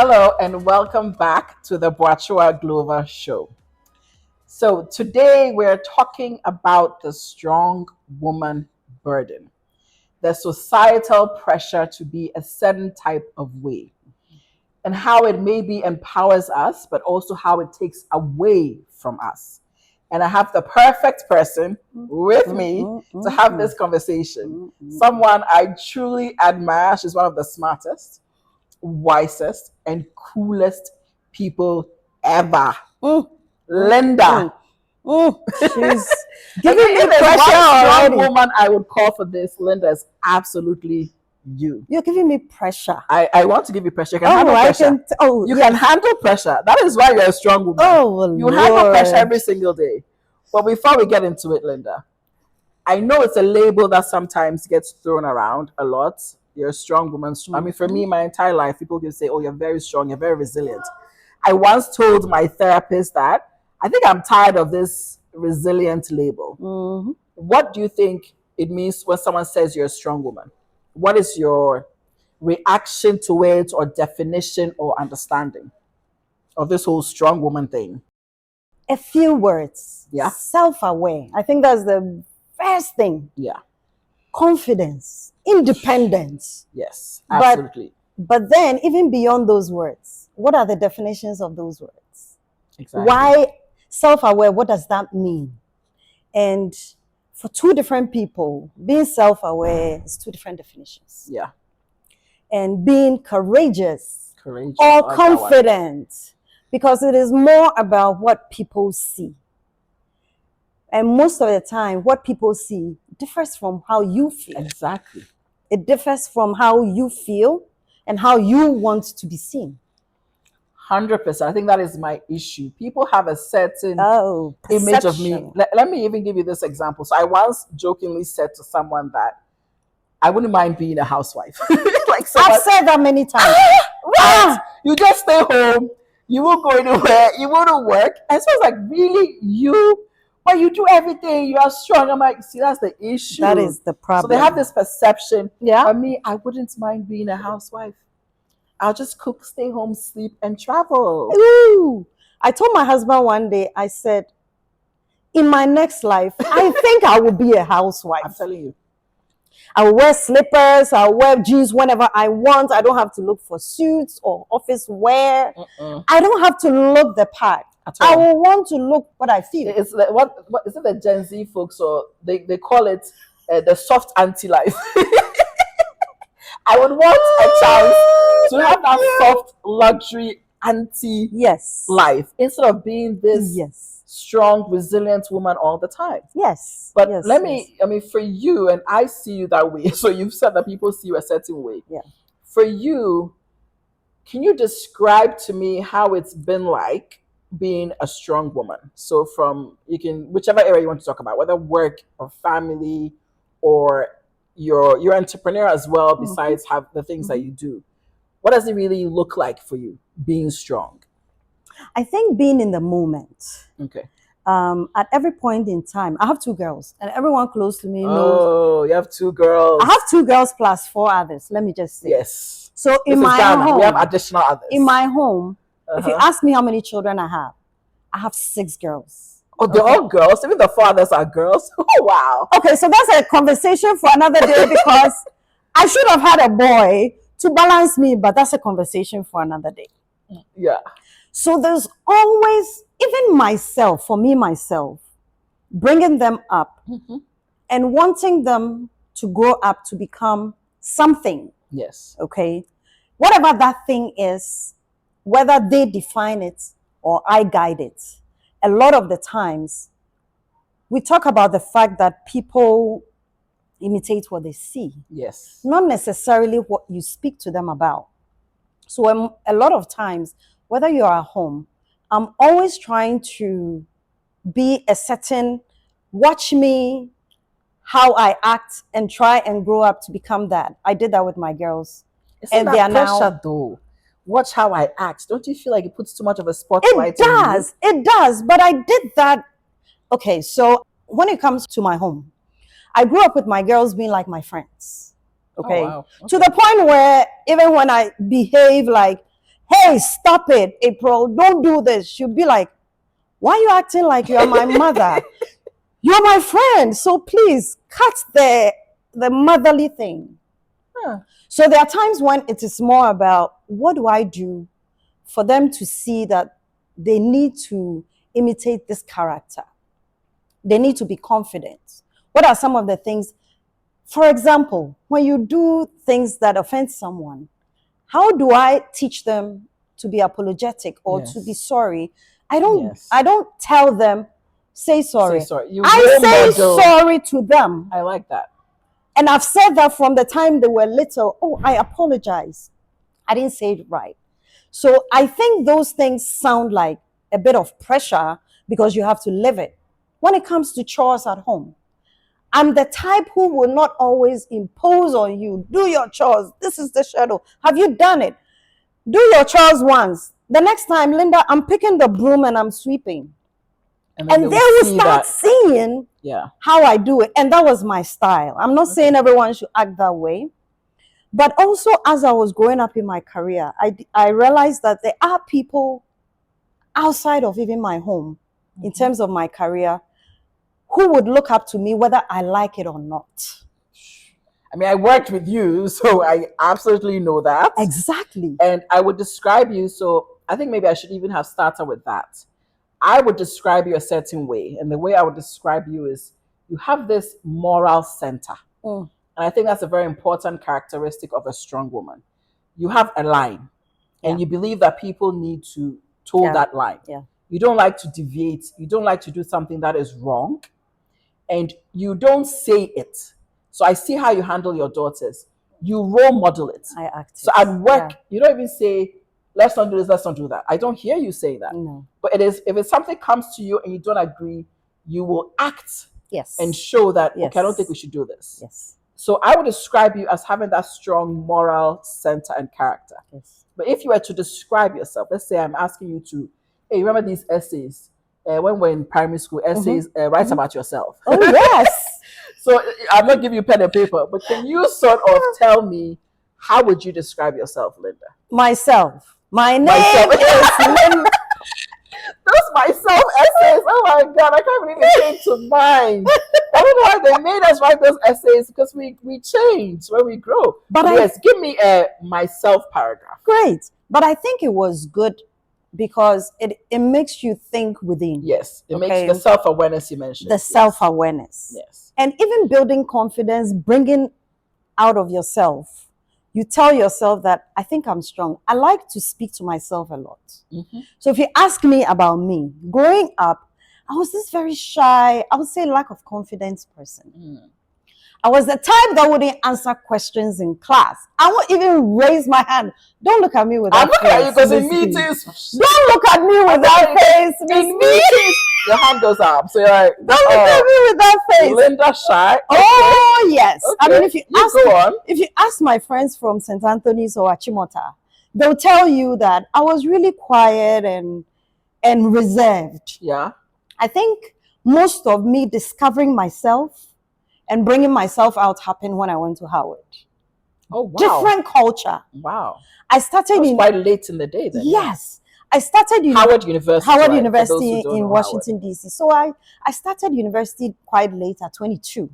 Hello and welcome back to the Boachua Glover Show. So today we're talking about the strong woman burden, the societal pressure to be a certain type of way, and how it maybe empowers us, but also how it takes away from us. And I have the perfect person with me to have this conversation. Someone I truly admire. She's one of the smartest, wisest, and coolest people ever. Linda. She's giving me pressure One already. woman I would call for this, Linda, is absolutely you. You're giving me pressure. I want to give you pressure. You can handle pressure. You can handle pressure. That is why you're a strong woman. You handle pressure every single day. But before we get into it, Linda, I know it's a label that sometimes gets thrown around a lot. You're a strong woman. I mean, for me, my entire life, people can say, oh, you're very strong, you're very resilient. I once told my therapist that I think I'm tired of this resilient label. What do you think it means when someone says you're a strong woman? What is your reaction to it, or definition or understanding of this whole strong woman thing? A few words. Yeah. Self-aware. I think that's the first thing. Yeah. Confidence. Independence. Yes, absolutely. But then, even beyond those words, what are the definitions of those words? Exactly. Why self-aware? What does that mean? And for two different people, being self-aware is two different definitions. Yeah. And being courageous Courageous. or confident, because it is more about what people see. And most of the time, what people see differs from how you feel. Exactly. It differs from how you feel and how you want to be seen. 100%. I think that is my issue. People have a certain image of me. Perception. Let me even give you this example. So I once jokingly said to someone that I wouldn't mind being a housewife. Like someone, I've said that many times. Right? You just stay home. You won't go anywhere. You won't work. And so I was like, really? You? But you do everything. You are strong. I'm like, see, that's the issue. That is the problem. So they have this perception. Yeah. For me, I wouldn't mind being a housewife. I'll just cook, stay home, sleep, and travel. Ooh. I told my husband one day, I said, in my next life, I think I will be a housewife. I'm telling you. I will wear slippers, I'll wear jeans whenever I want. I don't have to look for suits or office wear. I don't have to look the part. I will want to look what I feel. It's like, what is it, the Gen Z folks, or they call it the soft anti-life. I would want a chance to have that soft luxury anti-life instead of being this strong, resilient woman all the time. But let me, I mean, for you, and I see you that way. So you've said that people see you a certain way. Yeah. For you, can you describe to me how it's been like being a strong woman? So from, you can, whichever area you want to talk about, whether work or family, or you're entrepreneur as well, besides have the things that you do. What does it really look like for you being strong? I think being in the moment. Okay. At every point in time, I have two girls, and everyone close to me knows. Oh, you have two girls. I have two girls plus four others. Let me just say. Yes. So in my home, we have additional others. In my home, if you ask me how many children I have 6 girls. Oh, they're all girls? Even the fathers are girls? Oh, wow. Okay, so that's a conversation for another day, because I should have had a boy to balance me, but that's a conversation for another day. Yeah. So there's always, even myself, for me, myself, bringing them up and wanting them to grow up to become something. Yes. Okay. Whatever that thing is, whether they define it or I guide it, a lot of the times we talk about the fact that people imitate what they see. Yes. Not necessarily what you speak to them about. So a lot of times, whether you're at home, I'm always trying to be a certain, watch me, how I act, and try and grow up to become that. I did that with my girls. Isn't that pressure though? Watch how I act. Don't you feel like it puts too much of a spotlight on you? It does. But I did that. Okay, so when it comes to my home, I grew up with my girls being like my friends. Okay. Oh, wow. Okay. To the point where even when I behave like, hey, stop it, April, don't do this, she'll be like, why are you acting like you are my mother? You're my friend, so please cut the motherly thing. So there are times when it is more about, what do I do for them to see that they need to imitate this character? They need to be confident. What are some of the things? For example, when you do things that offend someone, how do I teach them to be apologetic or to be sorry? I don't tell them, say sorry. I say sorry to them. I like that. And I've said that from the time they were little. Oh, I apologize. I didn't say it right. So I think those things sound like a bit of pressure because you have to live it. When it comes to chores at home, I'm the type who will not always impose on you, do your chores. This is the schedule. Have you done it? Do your chores once. The next time, Linda, I'm picking the broom and I'm sweeping. And they will start seeing how I do it. And that was my style. I'm not saying everyone should act that way. But also, as I was growing up in my career, I realized that there are people outside of even my home, in terms of my career, who would look up to me whether I like it or not. I mean, I worked with you, so I absolutely know that. Exactly. And I would describe you, so I think maybe I should even have started with that. I would describe you a certain way. And the way I would describe you is, you have this moral center. And I think that's a very important characteristic of a strong woman. You have a line, and you believe that people need to toe that line. You don't like to deviate. You don't like to do something that is wrong. And you don't say it. So I see how you handle your daughters. You role model it. I act. So at work, you don't even say, let's not do this, let's not do that. I don't hear you say that. No. But it is, if it's something comes to you and you don't agree, you will act and show that, okay, I don't think we should do this. So I would describe you as having that strong moral center and character. But if you were to describe yourself, let's say I'm asking you to, hey, remember these essays? When we're in primary school, essays, write about yourself. Oh, yes. So I'm not giving you pen and paper, but can you sort of tell me, how would you describe yourself, Linda? Myself. My name is Linda. Those myself essays, oh my God, I can't believe it came to mind. I don't know why they made us write those essays, because we change when we grow. But yes, give me a myself paragraph. Great. But I think it was good because it makes you think within. Yes, it makes the self-awareness you mentioned. The self-awareness. Yes. And even building confidence, bringing out of yourself. You tell yourself that, I think I'm strong. I like to speak to myself a lot. So if you ask me about me, growing up, I was this very shy, I would say lack of confidence person. I was the type that wouldn't answer questions in class. I won't even raise my hand. Don't look at me with that face. I'm looking at you because in meetings. Don't look at me with that face. In meetings, your hand goes up. So you're like, don't look at me with that face. Linda shy. Okay. Oh, yes. Okay. I mean, if you ask my friends from St. Anthony's or Achimota, they'll tell you that I was really quiet and reserved. Yeah. I think most of me discovering myself and bringing myself out happened when I went to Howard. Oh, wow. Different culture. Wow. I started quite late in the day then. Yes. I started Howard University. Howard University in Washington, D.C. So I started university quite late at 22.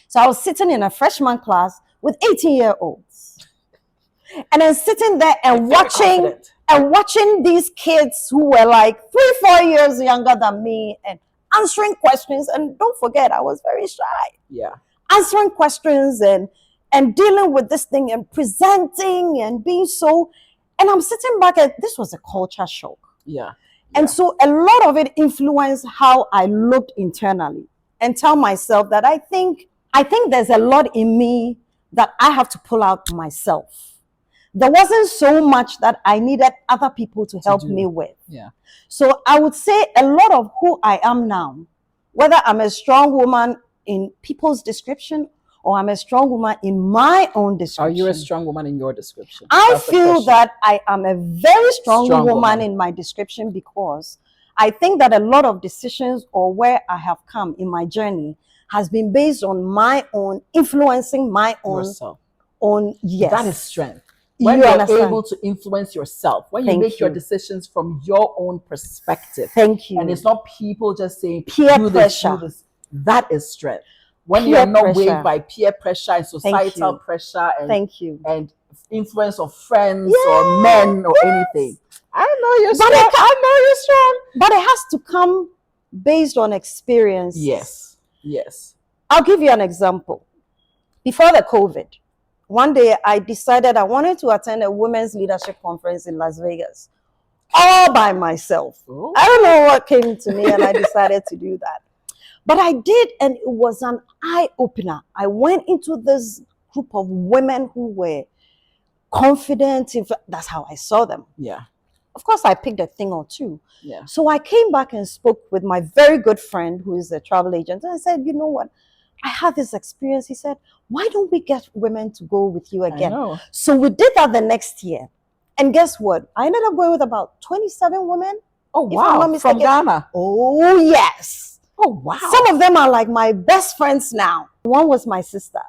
So I was sitting in a freshman class with 18-year-olds. And then sitting there and watching these kids who were like 3-4 years younger than me and answering questions. And don't forget, I was very shy. Yeah. Answering questions and dealing with this thing and presenting and being so. And I'm sitting back and this was a culture shock. Yeah. And so a lot of it influenced how I looked internally and tell myself that I think there's a lot in me that I have to pull out myself. There wasn't so much that I needed other people to help me with. Yeah. So I would say a lot of who I am now, whether I'm a strong woman in people's description or I'm a strong woman in my own description. Are you a strong woman in your description? I feel that I am a very strong woman in my description because I think that a lot of decisions or where I have come in my journey has been based on my own, influencing my own. Yourself. Yes. That is strength. when you're able to influence yourself, when you make your decisions from your own perspective. Thank you. And it's not people just saying, peer pressure. Do this. That is strength. When you're not weighed by peer pressure and societal pressure and influence of friends or men or anything. I know you're strong. I know you're strong. But it has to come based on experience. Yes. Yes. I'll give you an example. Before the COVID, one day I decided I wanted to attend a women's leadership conference in Las Vegas. All by myself. Ooh. I don't know what came to me and I decided to do that. But I did, and it was an eye-opener. I went into this group of women who were confident. That's how I saw them. Yeah. Of course, I picked a thing or two. Yeah. So I came back and spoke with my very good friend who is a travel agent. And I said, you know what? I had this experience. He said, why don't we get women to go with you again? I know. So we did that the next year. And guess what? I ended up going with about 27 women. Oh, wow. From Ghana? Oh, yes. Oh, wow. Some of them are like my best friends now. One was my sister.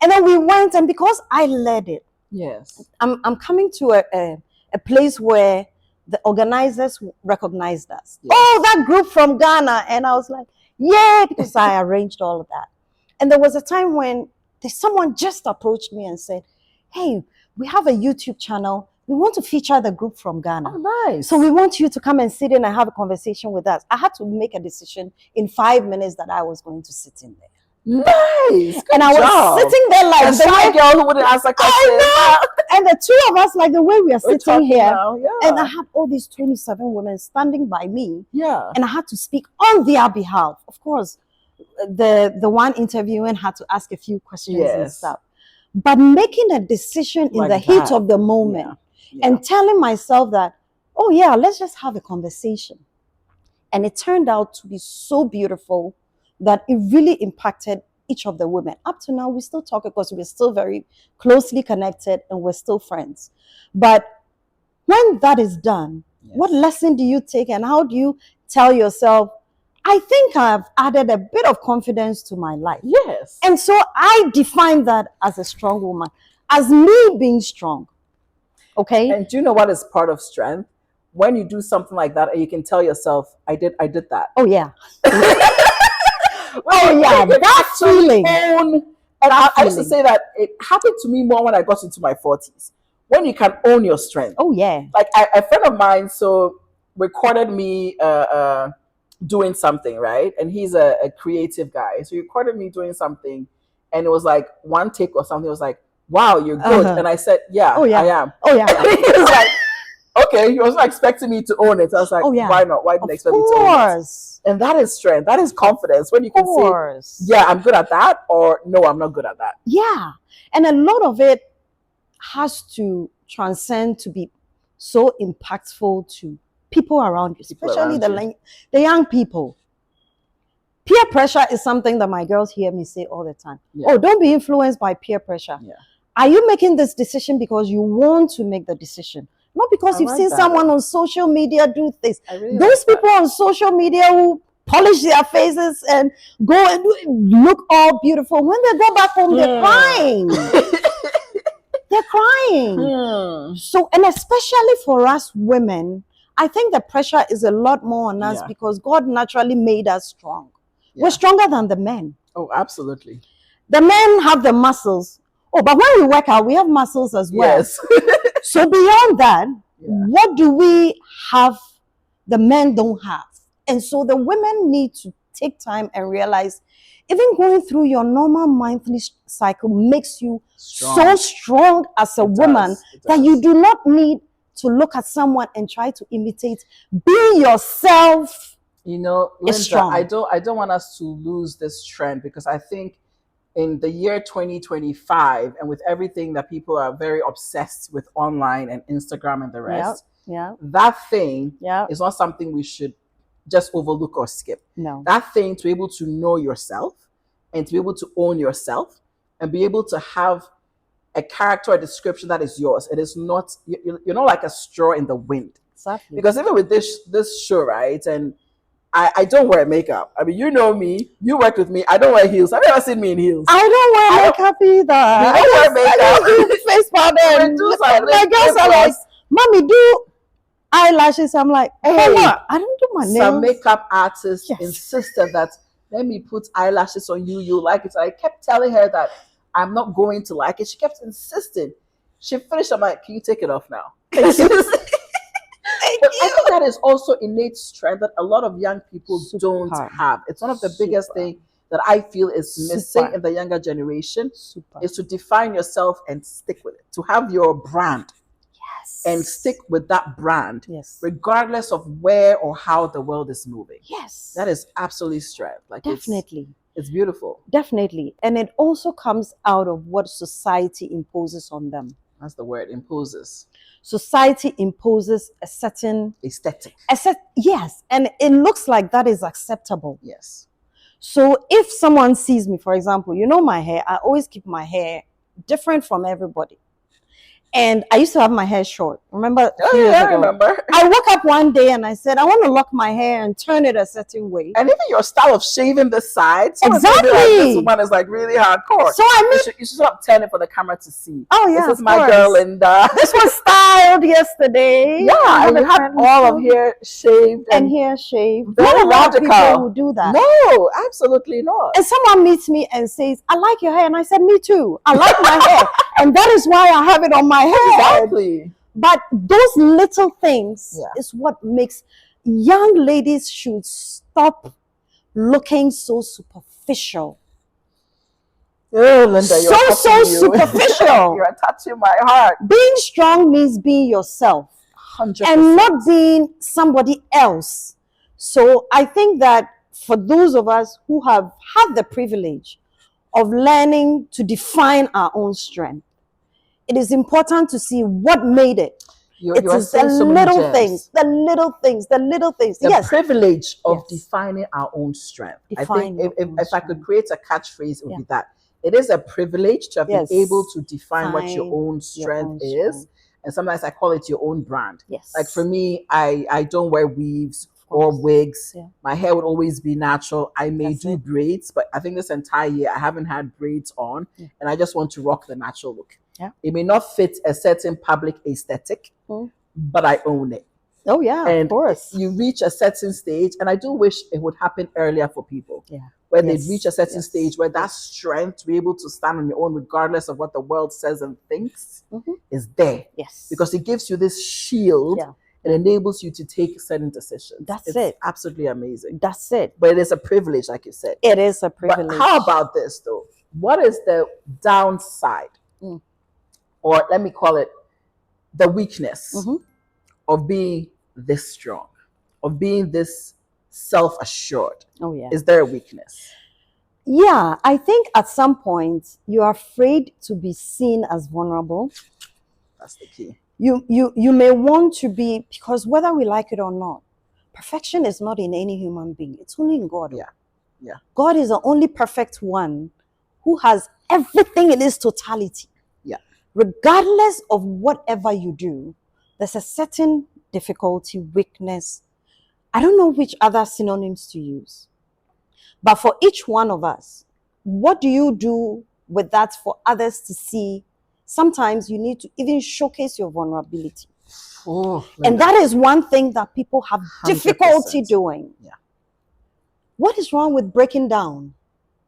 And then we went, and because I led it, yes, I'm coming to a place where the organizers recognized us. Yes. Oh, that group from Ghana. And I was like, yeah, because I arranged all of that. And there was a time when someone just approached me and said, hey, we have a YouTube channel. We want to feature the group from Ghana. Oh, nice. So we want you to come and sit in and have a conversation with us. I had to make a decision in 5 minutes that I was going to sit in there. Nice. Good and I job. Was sitting there like the shy girl who wouldn't ask a question. I know. And the two of us, like the way we are sitting here, yeah. And I have all these 27 women standing by me. Yeah. And I had to speak on their behalf. Of course, the one interviewing had to ask a few questions and stuff. But making a decision in the heat of the moment and telling myself that, oh yeah, let's just have a conversation. And it turned out to be so beautiful that it really impacted each of the women. Up to now, we still talk because we're still very closely connected and we're still friends. But when that is done, what lesson do you take and how do you tell yourself, I think I've added a bit of confidence to my life. Yes. And so I define that as a strong woman, as me being strong. Okay. And do you know what is part of strength? When you do something like that and you can tell yourself, I did that. Oh yeah. Oh yeah, that feeling. I used to say that it happened to me more when I got into my 40s. When you can own your strength. Oh yeah. Like a friend of mine recorded me doing something, right? And he's a creative guy. So he recorded me doing something and it was like one take or something. It was like, wow, you're good. And I said, yeah, I am. Oh yeah. He was like, okay, he was not expecting me to own it. I was like, why not? Why didn't they expect me to own it? And that is strength. That is confidence. When you can say, yeah, I'm good at that, or no, I'm not good at that. Yeah. And a lot of it has to transcend to be so impactful to people around you, especially the young people. Peer pressure is something that my girls hear me say all the time. Yeah. Oh, don't be influenced by peer pressure. Yeah. Are you making this decision because you want to make the decision? Not because you've seen someone on social media do this. Those people on social media who polish their faces and go and look all beautiful. When they go back home, they're crying. They're crying. So, and especially for us women, I think the pressure is a lot more on us because God naturally made us strong. Yeah. We're stronger than the men. Oh, absolutely. The men have the muscles. Oh, but when we work out, we have muscles as well. Yes. So beyond that, what do we have the men don't have? And so the women need to take time and realize even going through your normal monthly cycle makes you so strong as a woman that you do not need to look at someone and try to imitate. Be yourself. You know, Linda, I don't want us to lose this trend because I think in the year 2025 and with everything that people are very obsessed with online and Instagram and the rest, that thing is not something we should just overlook or skip. No. That thing, to be able to know yourself and to be able to own yourself and be able to have a character or description that is yours. It is not, you're not like a straw in the wind. Exactly. Because even with this show, right, and I don't wear makeup. I mean, you know me. You worked with me. I don't wear heels. Have you ever seen me in heels? I don't wear makeup either. You don't wear makeup. I do face powder. My girls are like, "Mommy, do eyelashes." I'm like, "Hey, what? I don't do my nails." Some makeup artist insisted that, let me put eyelashes on you. You like it. So I kept telling her that I'm not going to like it. She kept insisting. She finished. I'm like, can you take it off now? Thank you. But I think that is also innate strength that a lot of young people don't have. It's one of the biggest things that I feel is missing in the younger generation is to define yourself and stick with it. To have your brand and stick with that brand regardless of where or how the world is moving. Yes. That is absolutely strength. Like definitely. It's beautiful. Definitely. And it also comes out of what society imposes on them. That's the word, imposes. Society imposes a certain aesthetic. Yes, and it looks like that is acceptable. Yes. So if someone sees me, for example, you know my hair, I always keep my hair different from everybody. And I used to have my hair short. Remember? I remember. I woke up one day and I said, I want to lock my hair and turn it a certain way. And even your style of shaving the sides. Exactly. Like, this one is like really hardcore. So you should not turn it for the camera to see. Oh yeah. This is my girl Linda. This was styled yesterday. Yeah, and you have all of hair shaved. And hair shaved. Very radical. People who do that. No, absolutely not. And someone meets me and says, I like your hair. And I said, me too. I like my hair. And that is why I have it on my head. Exactly. But those little things is what makes young ladies should stop looking so superficial. Oh, Linda, so superficial. You're touching my heart. Being strong means being yourself. 100%. And not being somebody else. So I think that for those of us who have had the privilege of learning to define our own strength, it is important to see what made it. It is the little things, the little things. The privilege of defining our own strength. I think if I could create a catchphrase, it would be that. It is a privilege to have been able to define what your own strength is. And sometimes I call it your own brand. Yes. Like for me, I don't wear weaves or wigs. Yeah. My hair would always be natural. I may do braids, but I think this entire year I haven't had braids on, and I just want to rock the natural look. Yeah. It may not fit a certain public aesthetic, but I own it. Oh yeah, and of course. You reach a certain stage, and I do wish it would happen earlier for people. Yeah. Where they'd reach a certain stage where that strength to be able to stand on your own regardless of what the world says and thinks is there. Yes. Because it gives you this shield. Yeah. It enables you to take certain decisions. It's absolutely amazing. That's it. But it is a privilege, like you said. It is a privilege. But how about this, though? What is the downside? Or let me call it the weakness of being this strong, of being this self-assured? Oh, yeah. Is there a weakness? Yeah, I think at some point you're afraid to be seen as vulnerable. That's the key. You may want to be, because whether we like it or not, perfection is not in any human being. It's only in God. Yeah. God is the only perfect one who has everything in its totality. Yeah. Regardless of whatever you do, there's a certain difficulty, weakness. I don't know which other synonyms to use. But for each one of us, what do you do with that for others to see? Sometimes you need to even showcase your vulnerability. And that is one thing that people have 100%. Difficulty doing. Yeah. What is wrong with breaking down?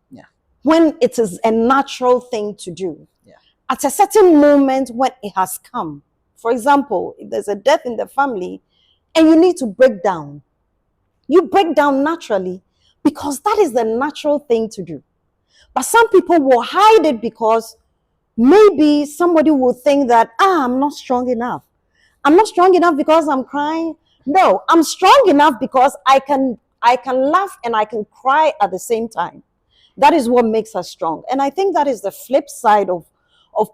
Yeah. When it is a natural thing to do. Yeah. At a certain moment when it has come. For example, if there's a death in the family and you need to break down, you break down naturally because that is the natural thing to do. But some people will hide it because maybe somebody will think that, I'm not strong enough. I'm not strong enough because I'm crying. No, I'm strong enough because I can laugh and I can cry at the same time. That is what makes us strong. And I think that is the flip side of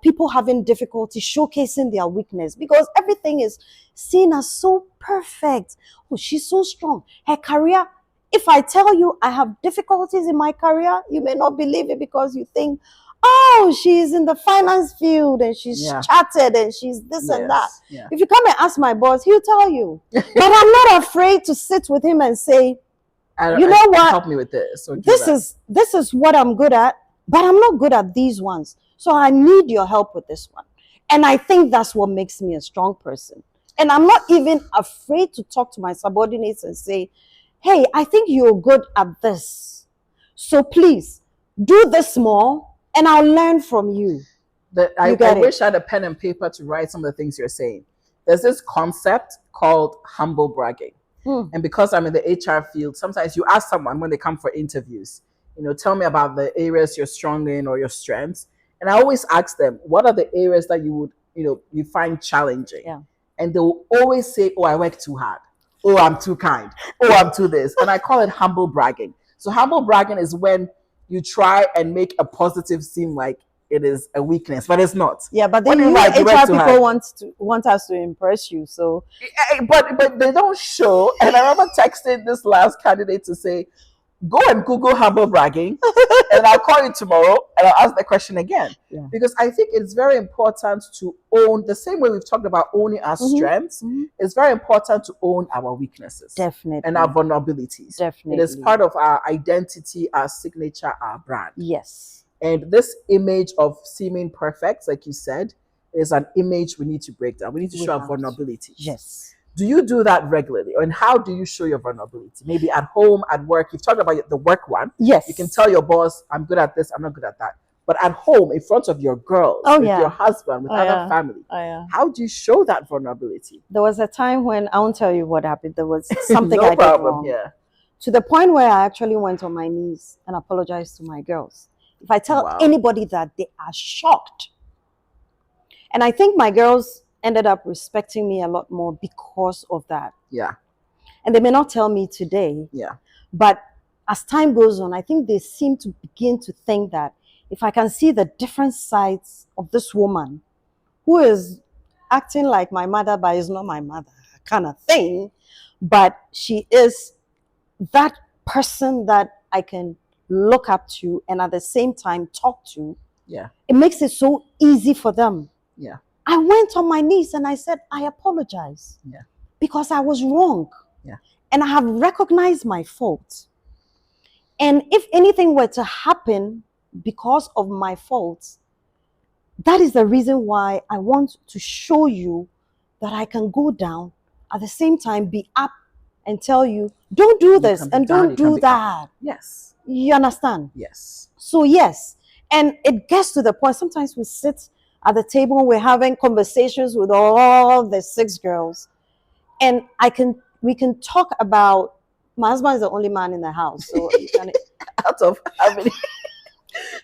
people having difficulty showcasing their weakness, because everything is seen as so perfect. Oh, she's so strong. Her career, if I tell you I have difficulties in my career, you may not believe it because you think, oh, she's in the finance field and she's chatted and she's this and that. If you come and ask my boss, he'll tell you. But I'm not afraid to sit with him and say, You know what? Help me with this. This is what I'm good at, but I'm not good at these ones. So I need your help with this one. And I think that's what makes me a strong person. And I'm not even afraid to talk to my subordinates and say, hey, I think you're good at this. So please do this more and I'll learn from you. I wish I had a pen and paper to write some of the things you're saying. There's this concept called humble bragging. And because I'm in the HR field, sometimes you ask someone when they come for interviews, tell me about the areas you're strong in or your strengths. And I always ask them, what are the areas that you would, you find challenging? Yeah. And they will always say, oh, I work too hard. Oh, I'm too kind. Oh, I'm too this. And I call it humble bragging. So humble bragging is when you try and make a positive seem like it is a weakness, but it's not. Yeah, but then HR people want us to impress you. So, but they don't show. And I remember texting this last candidate to say, go and Google humble bragging, and I'll call you tomorrow and I'll ask the question again. Yeah. Because I think it's very important to own, the same way we've talked about owning our strengths, it's very important to own our weaknesses. Definitely. And our vulnerabilities. Definitely. It is part of our identity, our signature, our brand. Yes. And this image of seeming perfect, like you said, is an image we need to break down. We need to show our vulnerabilities. Yes. Do you do that regularly? And how do you show your vulnerability? Maybe at home, at work. You've talked about the work one. Yes. You can tell your boss, I'm good at this, I'm not good at that. But at home, in front of your girls, with your husband, with other family, how do you show that vulnerability? There was a time when, I won't tell you what happened. There was something I did wrong. Yeah. To the point where I actually went on my knees and apologized to my girls. If I tell anybody that, they are shocked. And I think my girls ended up respecting me a lot more because of that. Yeah. And they may not tell me today. Yeah. But as time goes on, I think they seem to begin to think that if I can see the different sides of this woman who is acting like my mother, but is not my mother kind of thing, but she is that person that I can look up to and at the same time talk to. Yeah. It makes it so easy for them. Yeah. I went on my knees and I said, I apologize. Yeah. Because I was wrong. Yeah. And I have recognized my fault. And if anything were to happen because of my faults, that is the reason why I want to show you that I can go down, at the same time be up and tell you, don't do this and don't do that. Yes. You understand? Yes. So yes. And it gets to the point, sometimes we sit at the table, we're having conversations with all the 6 girls. And we can talk about, my husband is the only man in the house. So out of how many?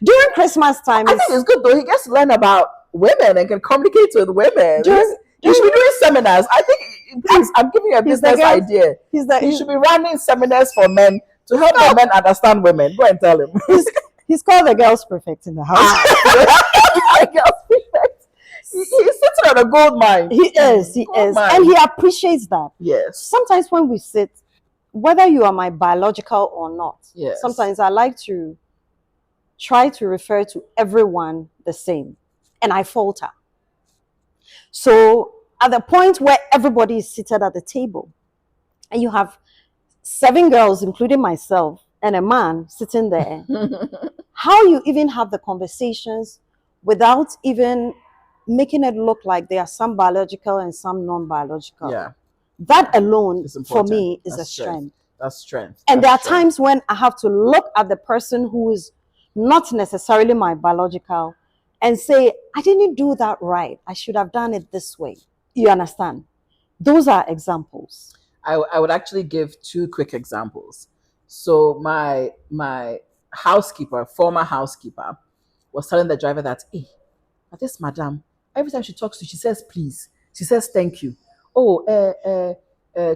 During Christmas time. I think it's good though. He gets to learn about women and can communicate with women. You should be doing seminars. I think, please, I'm giving you a business idea. He should be running seminars for men to help the men understand women. Go and tell him. He's called the girls prefect in the house. He's sitting on a gold mine. He is. And he appreciates that. Yes. Sometimes when we sit, whether you are my biological or not, sometimes I like to try to refer to everyone the same. And I falter. So at the point where everybody is seated at the table, and you have 7 girls, including myself, and a man sitting there, how you even have the conversations without even making it look like there are some biological and some non-biological. Yeah. That alone, for me, is a strength. That's strength. And there are times when I have to look at the person who is not necessarily my biological and say, I didn't do that right. I should have done it this way. You understand? Those are examples. I would actually give 2 quick examples. So my housekeeper, former housekeeper, was telling the driver that, hey, this madam, every time she talks to you, she says please. She says thank you. Oh,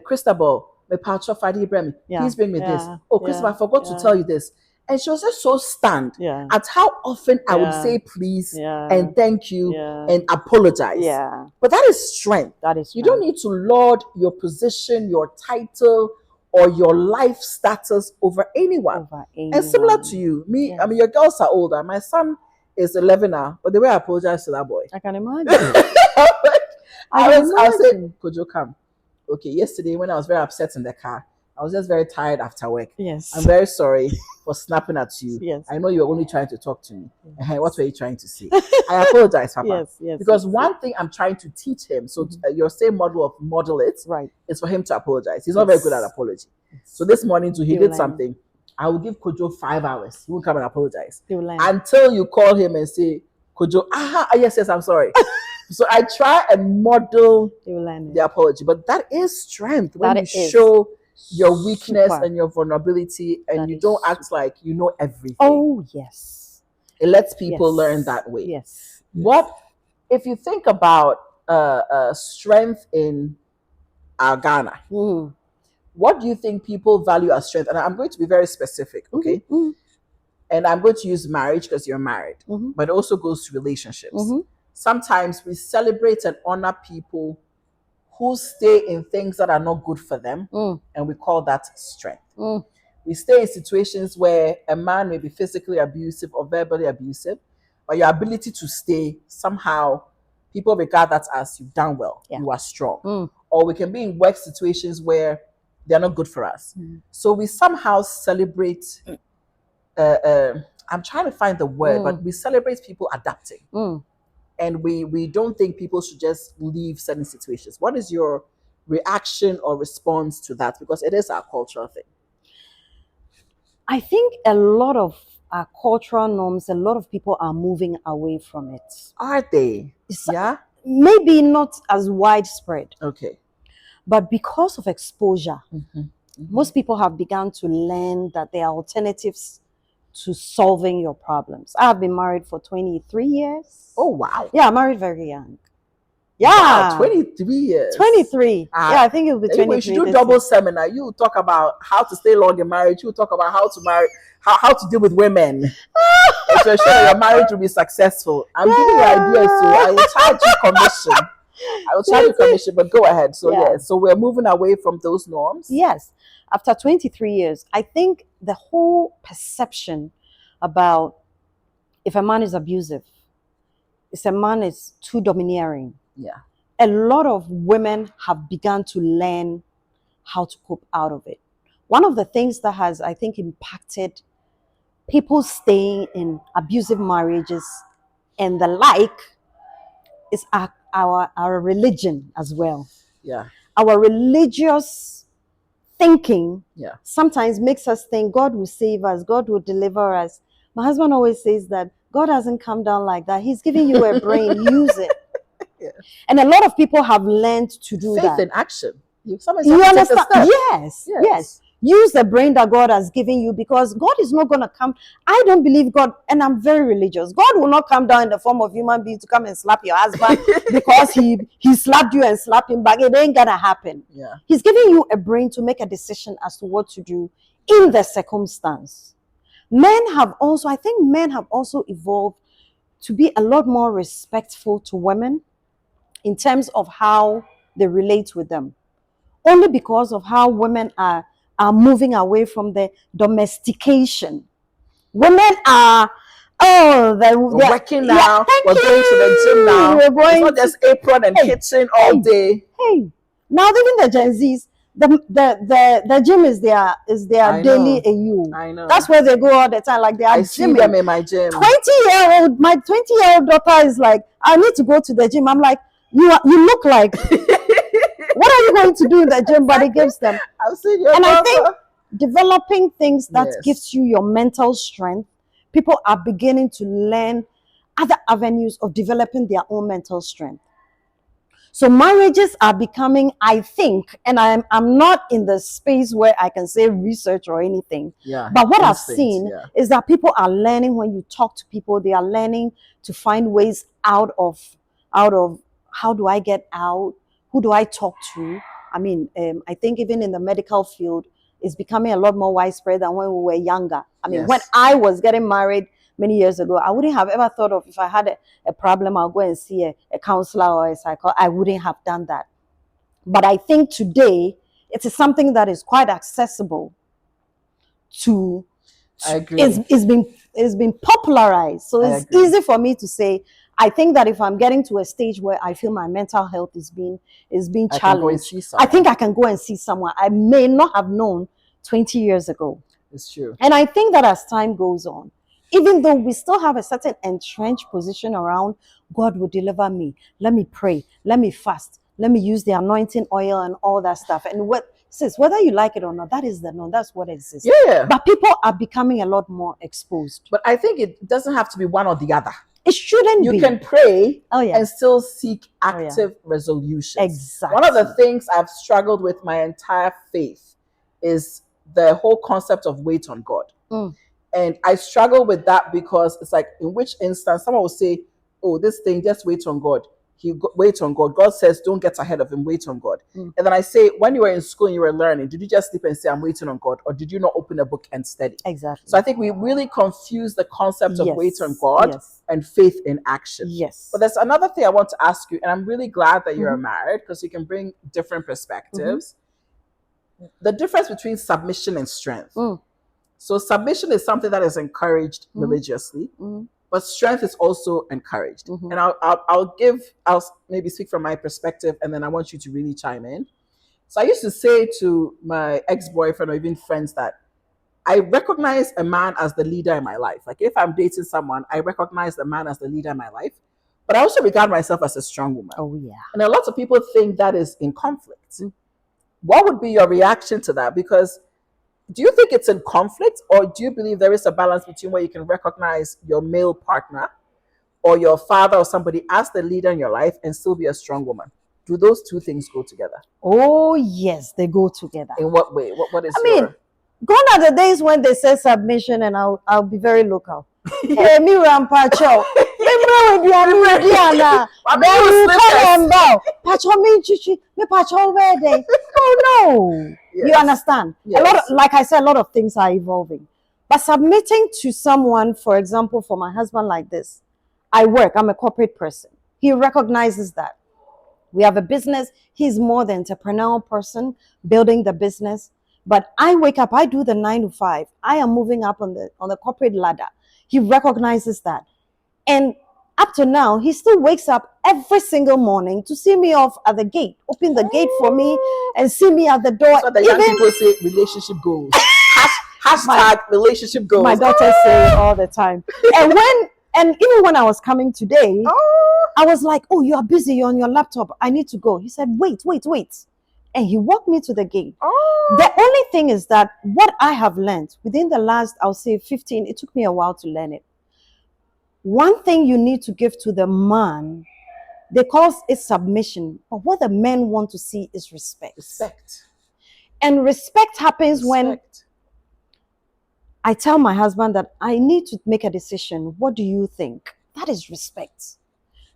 Christabel, please bring me this. Oh, Christabel, I forgot to tell you this. And she was just so stunned at how often I would say please and thank you and apologize. Yeah. But that is strength. That is strength. You don't need to lord your position, your title, or your life status over anyone. And similar to you, me, I mean, your girls are older. My son is 11 now, but the way I apologize to that boy. I can imagine. I was saying, Kojo, come. Okay, yesterday when I was very upset in the car, I was just very tired after work. Yes. I'm very sorry for snapping at you. Yes. I know you're only trying to talk to me. Yes. What were you trying to say? I apologize, Papa. Yes, yes. Because one thing I'm trying to teach him, so your same model it, right, is for him to apologize. He's not very good at apology. So this morning too, he did something. I will give Kojo 5 hours. He won't come and apologize. Until you call him and say, Kojo, yes, I'm sorry. So I try and model the apology. But that is strength when you show your weakness and your vulnerability and you don't act like you know everything. Oh, yes. It lets people learn that way. Yes. What, if you think about strength in Ghana, what do you think people value as strength? And I'm going to be very specific, okay? And I'm going to use marriage because you're married, but it also goes to relationships. Sometimes we celebrate and honor people who stay in things that are not good for them, and we call that strength. We stay in situations where a man may be physically abusive or verbally abusive, but your ability to stay, somehow people regard that as you've done well, you are strong. Or we can be in work situations where they're not good for us. So we somehow celebrate, I'm trying to find the word, but we celebrate people adapting. And we don't think people should just leave certain situations. What is your reaction or response to that? Because it is our cultural thing. I think a lot of our cultural norms, a lot of people are moving away from it. Are they? Yeah? Maybe not as widespread. Okay. But because of exposure, most people have begun to learn that there are alternatives to solving your problems. I have been married for 23 years. Oh, wow. Yeah, I'm married very young. Yeah. Wow, 23 years. 23. Yeah, I think it'll be 23. We should do double seminar. You talk about how to stay long in marriage. You talk about how to marry, how to deal with women. To ensure your marriage will be successful. I'm giving you ideas, so I will charge you commission. I will charge you commission, but go ahead. So so we're moving away from those norms. Yes. After 23 years, I think the whole perception about if a man is abusive, if a man is too domineering, a lot of women have begun to learn how to cope out of it. One of the things that has, I think, impacted people staying in abusive marriages and the like is our religion as well. Yeah. Our religious thinking sometimes makes us think God will save us, God will deliver us. My husband always says that God hasn't come down like that. He's giving you a brain, use it. And a lot of people have learned to do that. Faith in action. You understand? Yes. Use the brain that God has given you, because God is not going to come. I don't believe God, and I'm very religious. God will not come down in the form of human being to come and slap your husband because he slapped you and slapped him back. It ain't going to happen. Yeah. He's giving you a brain to make a decision as to what to do in the circumstance. Men have also evolved to be a lot more respectful to women in terms of how they relate with them. Only because of how women are moving away from the domestication. Women are, we're working now, we're going to the gym now. It's not just apron and kitchen all day. Now even the Gen Zs, the gym is their daily AU. I know. That's where they go all the time. Like they are I see them in my gym. My 20-year-old daughter is like, I need to go to the gym. I'm like, you look like what are you going to do in the gym? But it gives them. I've seen your daughter. I think developing things that gives you your mental strength, people are beginning to learn other avenues of developing their own mental strength. So marriages are becoming, I think, and I'm not in the space where I can say research or anything. Yeah. But what I've seen is that people are learning, when you talk to people, they are learning to find ways out of how do I get out? Who do I talk to? I mean, I think even in the medical field, it's becoming a lot more widespread than when we were younger. I mean, when I was getting married many years ago, I wouldn't have ever thought of, if I had a problem, I'll go and see a counselor or a psychologist. I wouldn't have done that. But I think today, it is something that is quite accessible to I agree. It's been popularized. So it's easy for me to say, I think that if I'm getting to a stage where I feel my mental health is being challenged, I think I can go and see someone I may not have known 20 years ago. It's true. And I think that as time goes on, even though we still have a certain entrenched position around God will deliver me, let me pray, let me fast, let me use the anointing oil and all that stuff. And whether you like it or not, that is the norm. That's what exists. Yeah. But people are becoming a lot more exposed. But I think it doesn't have to be one or the other. It shouldn't be. You can pray and still seek active resolutions. Exactly. One of the things I've struggled with my entire faith is the whole concept of wait on God. And I struggle with that because it's like, in which instance someone will say, oh, this thing, just wait on God. Wait on God. God says, don't get ahead of him, wait on God. And then I say, when you were in school and you were learning, did you just sleep and say, I'm waiting on God? Or did you not open a book and study? Exactly. So I think we really confuse the concept of wait on God and faith in action. Yes. But there's another thing I want to ask you, and I'm really glad that you're married because you can bring different perspectives. The difference between submission and strength. So submission is something that is encouraged religiously, but strength is also encouraged. And I'll maybe speak from my perspective, and then I want you to really chime in. So I used to say to my ex-boyfriend or even friends that I recognize a man as the leader in my life. Like if I'm dating someone, I recognize the man as the leader in my life, but I also regard myself as a strong woman. Oh yeah. And a lot of people think that is in conflict. What would be your reaction to that? Because do you think it's in conflict, or do you believe there is a balance between where you can recognize your male partner or your father or somebody as the leader in your life and still be a strong woman? Do those two things go together? Oh yes, they go together. In what way? What is gone are the days when they say submission, and I'll be very local. Hey, me rampacho. Oh no. Yes. You understand? Yes. A lot of, like I said, a lot of things are evolving. But submitting to someone, for example, for my husband like this, I'm a corporate person. He recognizes that. We have a business. He's more the entrepreneurial person, building the business. But I wake up, I do the 9 to 5. I am moving up on the corporate ladder. He recognizes that. And up to now, he still wakes up every single morning to see me off at the gate, open the gate for me and see me at the door. So the young people say relationship goals. Hashtag relationship goals. My daughters say it all the time. And even when I was coming today, I was like, oh, you are busy, you're on your laptop. I need to go. He said, wait. And he walked me to the gate. The only thing is that what I have learned within the last, I'll say 15, it took me a while to learn it. One thing you need to give to the man, they call it submission, but what the men want to see is respect. And respect happens when I tell my husband that I need to make a decision. What do you think? That is respect.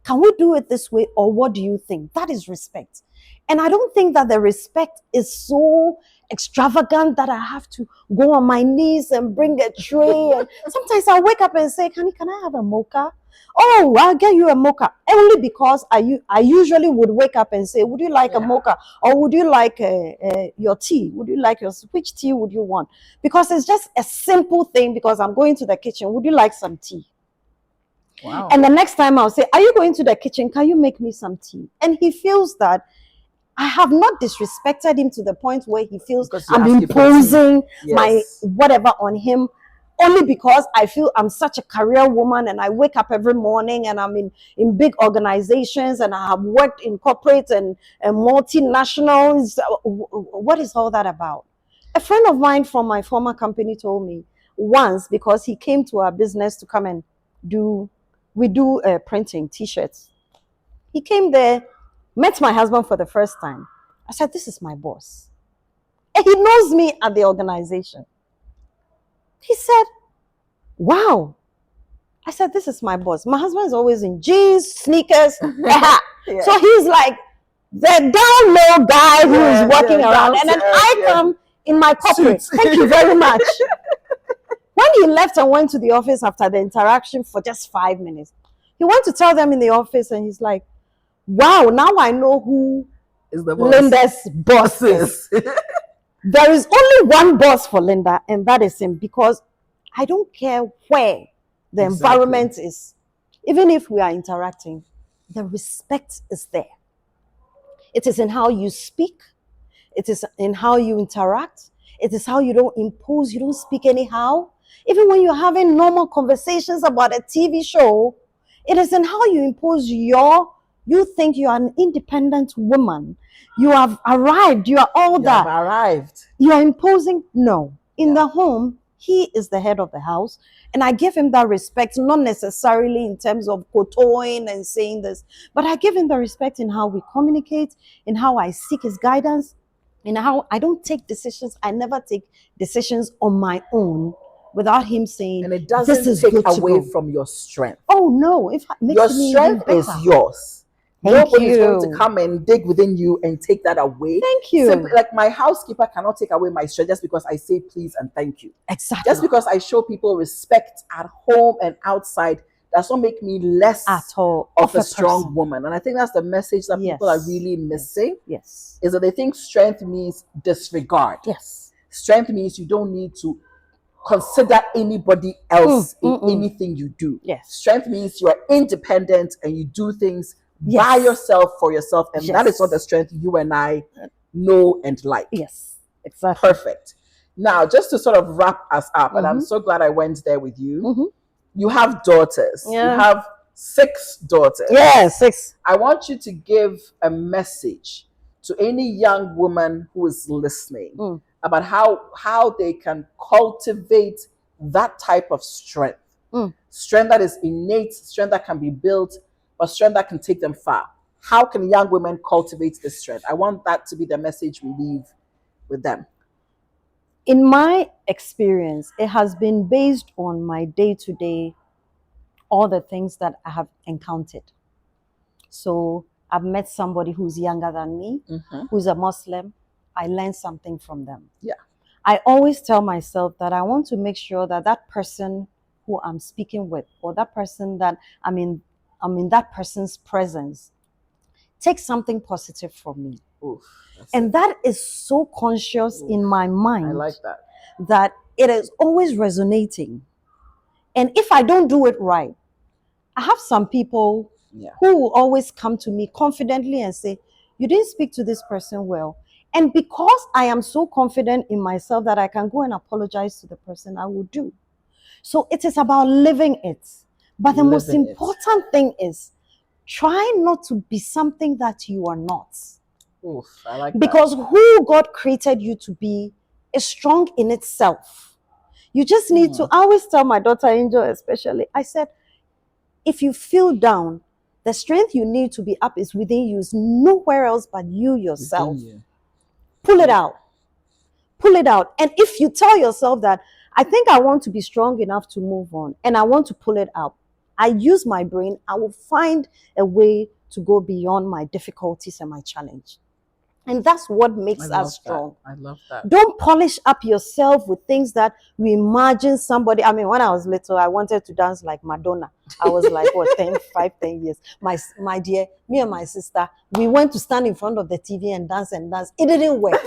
Can we do it this way, or what do you think? That is respect. And I don't think that the respect is so extravagant that I have to go on my knees and bring a tray. And sometimes I'll wake up and say, can I have a mocha? Oh, I'll get you a mocha. Only because I usually would wake up and say, would you like a mocha? Or would you like your tea? Would you like which tea would you want? Because it's just a simple thing, because I'm going to the kitchen. Would you like some tea? Wow. And the next time I'll say, are you going to the kitchen? Can you make me some tea? And he feels that I have not disrespected him to the point where he feels I'm imposing my whatever on him, only because I feel I'm such a career woman and I wake up every morning and I'm in big organizations and I have worked in corporate and multinationals. What is all that about? A friend of mine from my former company told me once, because he came to our business to come and do printing T-shirts. He came there, met my husband for the first time. I said, this is my boss. And he knows me at the organization. He said, wow. I said, this is my boss. My husband is always in jeans, sneakers. So he's like the down low guy who is walking around. And then I come in my corporate. Thank you very much. When he left and went to the office after the interaction for just 5 minutes, he went to tell them in the office and he's like, wow, now I know who is the boss. Linda's boss is. There is only one boss for Linda, and that is him, because I don't care where the environment is. Even if we are interacting, the respect is there. It is in how you speak. It is in how you interact. It is how you don't impose, you don't speak anyhow. Even when you're having normal conversations about a TV show, it is in how you impose you think you are an independent woman. You have arrived, you are all that. You have arrived. You are imposing, no. In the home, he is the head of the house. And I give him that respect, not necessarily in terms of kotoing and saying this, but I give him the respect in how we communicate, in how I seek his guidance, in how I don't take decisions. I never take decisions on my own without him saying, and it doesn't take away from your strength. Oh no, your strength is yours. Nobody's going to come and dig within you and take that away. Thank you. Simply, like my housekeeper cannot take away my strength just because I say please and thank you. Exactly. Just because I show people respect at home and outside does not make me less at all of a strong woman. And I think that's the message that people are really missing. Yes. Is that they think strength means disregard. Yes. Strength means you don't need to consider anybody else in anything you do. Yes. Strength means you are independent and you do things by yourself for yourself, and that is not the strength you and I know and like. Yes, exactly. Perfect. Now, just to sort of wrap us up, and I'm so glad I went there with you. You have daughters. You have 6 daughters. Yeah, 6. I want you to give a message to any young woman who is listening about how they can cultivate that type of strength. Strength that is innate, strength that can be built, but strength that can take them far. How can young women cultivate this strength? I want that to be the message we leave with them. In my experience, it has been based on my day-to-day, all the things that I have encountered. So I've met somebody who's younger than me, who's a Muslim. I learned something from them. Yeah. I always tell myself that I want to make sure that that person who I'm speaking with, or that person that I'm in that person's presence, take something positive from me. Oof, and that is so conscious in my mind. I like that. That it is always resonating. And if I don't do it right, I have some people who will always come to me confidently and say, you didn't speak to this person well. And because I am so confident in myself that I can go and apologize to the person, I will do. So it is about living it. But the most important thing is try not to be something that you are not. Oof, I like that. Because who God created you to be is strong in itself. You just need to, I always tell my daughter Angel especially, I said, if you feel down, the strength you need to be up is within you. It's nowhere else but you yourself. Pull it out. Pull it out. And if you tell yourself that, I think I want to be strong enough to move on and I want to pull it out, I use my brain, I will find a way to go beyond my difficulties and my challenge. And that's what makes us strong. I love that. Don't polish up yourself with things that we imagine somebody. I mean, when I was little, I wanted to dance like Madonna. I was like, what, 10 years. My dear, me and my sister, we went to stand in front of the TV and dance and dance. It didn't work.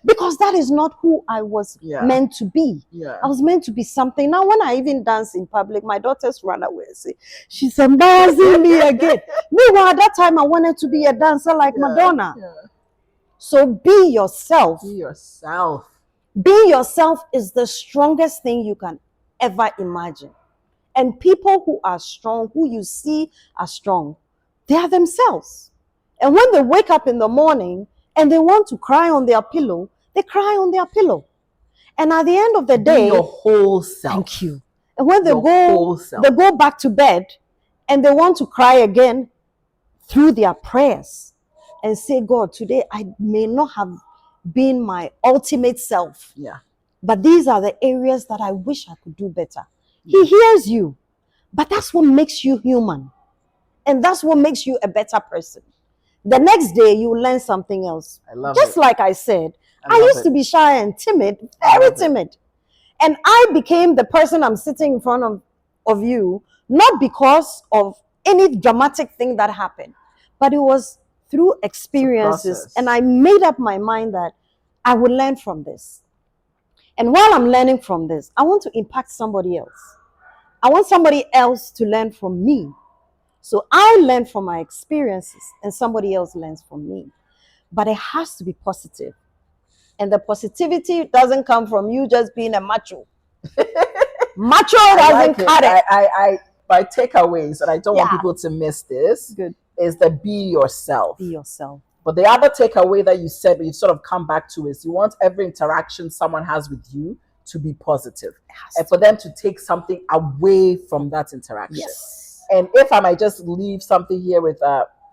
Because that is not who I was meant to be. I was meant to be something. Now, when I even dance in public, my daughters run away and say, she's embarrassing me again. Meanwhile, at that time, I wanted to be a dancer like Madonna. So be yourself. Be yourself. Be yourself is the strongest thing you can ever imagine. And people who are strong, who you see are strong, they are themselves. And when they wake up in the morning and they want to cry on their pillow, they cry on their pillow. And at the end of the day, be your whole self. Thank you. And when they go back to bed and they want to cry again through their prayers and say, God, today I may not have been my ultimate self. But these are the areas that I wish I could do better. He hears you. But that's what makes you human. And that's what makes you a better person. The next day, you will learn something else. I love Just it. like I said, I used to be shy and timid, very timid. And I became the person I'm sitting in front of you, not because of any dramatic thing that happened, but it was through experiences. And I made up my mind that I would learn from this. And while I'm learning from this, I want to impact somebody else. I want somebody else to learn from me. So I learn from my experiences and somebody else learns from me. But it has to be positive. And the positivity doesn't come from you just being a macho. Macho doesn't cut it. My takeaways, and I don't want people to miss this, is that be yourself. Be yourself. But the other takeaway that you said, you sort of come back to, is you want every interaction someone has with you to be positive, and for them to take something away from that interaction. Yes. And if I might just leave something here with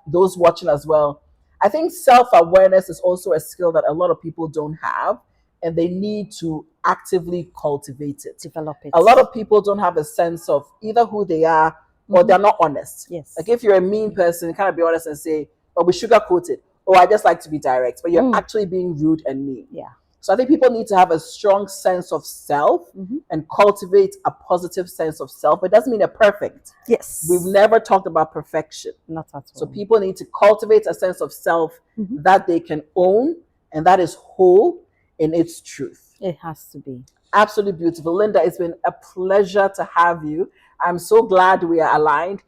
those watching as well, I think self-awareness is also a skill that a lot of people don't have, and they need to actively cultivate it. Develop it. A lot of people don't have a sense of either who they are or they're not honest. Yes. Like if you're a mean person, kind of be honest and say, "Oh, we sugarcoat it," or "I just like to be direct," but you're actually being rude and mean. Yeah. So I think people need to have a strong sense of self and cultivate a positive sense of self. It doesn't mean they're perfect. Yes. We've never talked about perfection. Not at all. So people need to cultivate a sense of self that they can own and that is whole in its truth. It has to be. Absolutely beautiful. Linda, it's been a pleasure to have you. I'm so glad we are aligned.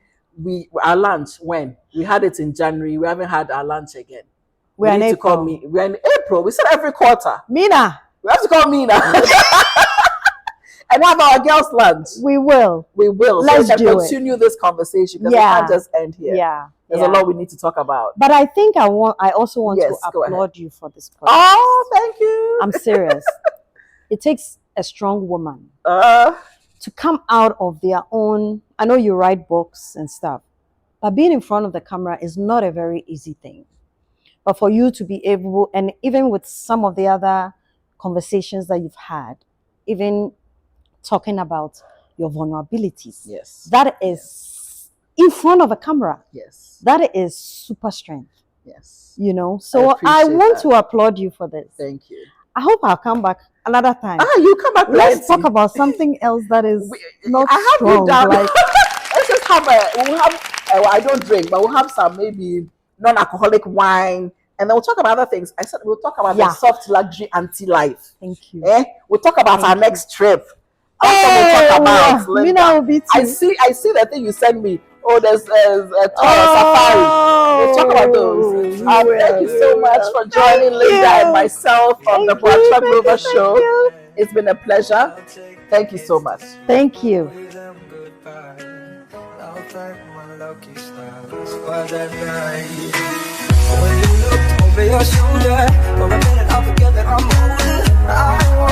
Our lunch, when? We had it in January. We haven't had our lunch again. We're in April. We're in April. We said every quarter. Mina. We have to call Mina. And have our girls' lunch. We will. Let's continue this conversation because we can't just end here. Yeah. There's a lot we need to talk about. But I think I also want to applaud you for this podcast. Oh, thank you. I'm serious. It takes a strong woman to come out of their own. I know you write books and stuff, but being in front of the camera is not a very easy thing. But for you to be able, and even with some of the other conversations that you've had, even talking about your vulnerabilities, yes, that is in front of a camera. Yes, that is super strength. Yes, you know. So I want to applaud you for this. Thank you. I hope I'll come back another time. You come back. Let's talk about something else that is not strong. Like, let's just have I don't drink, but we'll have some maybe non-alcoholic wine. And then we'll talk about other things. I said we'll talk about the soft luxury anti-life. Thank you. We'll talk about our next trip. We'll talk about. Mina will be too. I see the thing you sent me. Oh, there's a safari. We'll talk about those. Thank you so much for joining Linda and myself on the Boacha Global Show. It's been a pleasure. Thank you so much. Thank you. When you look over your shoulder, for a minute I forget that I'm older. I